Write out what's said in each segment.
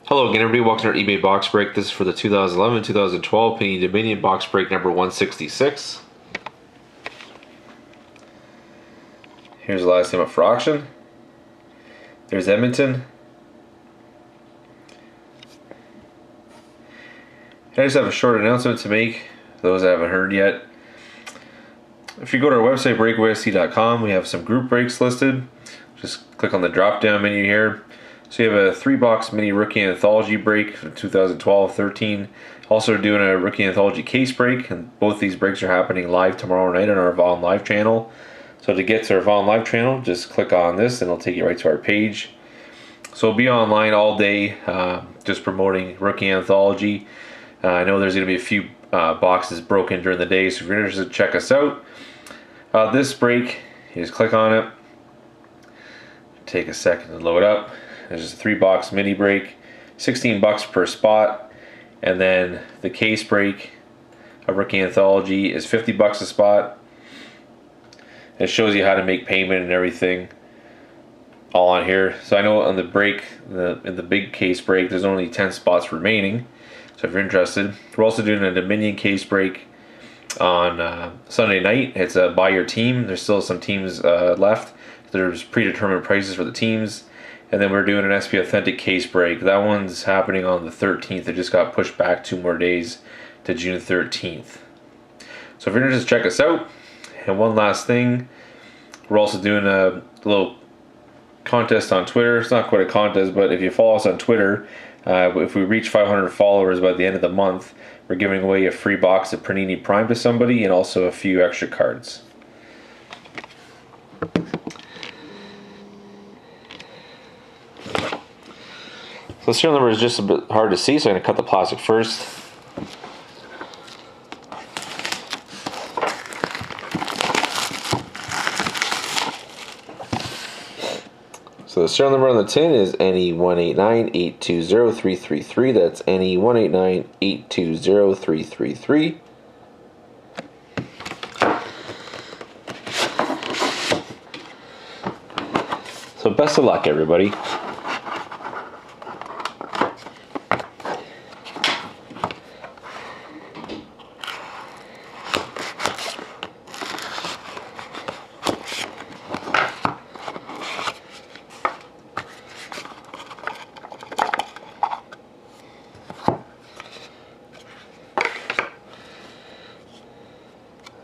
Hello again, everybody. Welcome to our eBay box break. This is for the 2011-2012 Panini Dominion box break number 166. Here's the last name up for auction. There's Edmonton. I just have a short announcement to make, those that haven't heard yet. If you go to our website, breakawaysc.com, we have some group breaks listed. Just click on the drop down menu here. So you have a 3-box mini rookie anthology break for 2012-13. Also doing a rookie anthology case break, and both these breaks are happening live tomorrow night on our Vaughn Live channel. So to get to our Vaughn Live channel, just click on this and it'll take you right to our page. So we'll be online all day, just promoting rookie anthology. I know there's going to be a few boxes broken during the day, so if you're interested, check us out. This break, you just click on it. Take a second to load up. There's just a 3-box mini break, $16 per spot, and then the case break, a rookie anthology, is $50 a spot. It shows you how to make payment and everything, all on here. So I know on the break, in the big case break, there's only 10 spots remaining. So if you're interested, we're also doing a Dominion case break on Sunday night. It's a buy your team. There's still some teams left. There's predetermined prices for the teams. And then we're doing an SP Authentic case break. That one's happening on the 13th. It just got pushed back 2 more days to June 13th. So if you're interested, check us out. And one last thing, we're also doing a little contest on Twitter. It's not quite a contest, but if you follow us on Twitter, if we reach 500 followers by the end of the month, we're giving away a free box of Panini Prime to somebody and also a few extra cards. So the serial number is just a bit hard to see, so I'm going to cut the plastic first. So the serial number on the tin is NE189820333. That's NE189820333. So best of luck, everybody.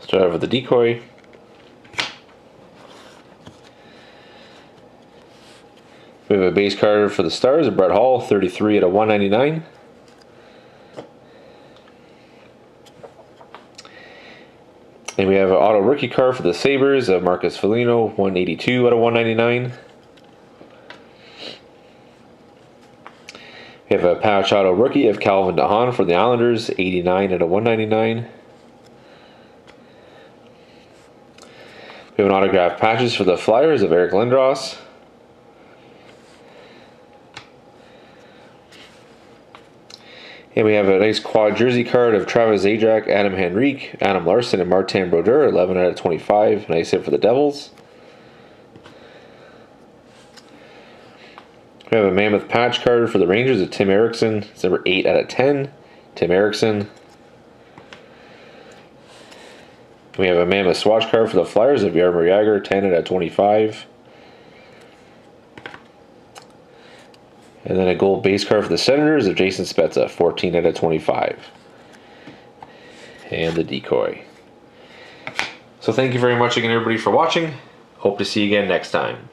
Start off with the decoy. We have a base card for the Stars of Brett Hall, 33 out of 199. And we have an auto rookie card for the Sabres of Marcus Foligno, 182 out of 199. We have a patch auto rookie of Calvin DeHaan for the Islanders, 89 out of 199. We have an autographed patches for the Flyers of Eric Lindros. And we have a nice quad jersey card of Travis Zajac, Adam Henrique, Adam Larson, and Martin Brodeur, 11 out of 25. Nice hit for the Devils. We have a mammoth patch card for the Rangers of Tim Erickson. It's number 8 out of 10. Tim Erickson. We have a mammoth swatch card for the Flyers of Jaromir Jagr, 10 out of 25. And then a gold base card for the Senators of Jason Spezza, 14 out of 25. And the decoy. So thank you very much again, everybody, for watching. Hope to see you again next time.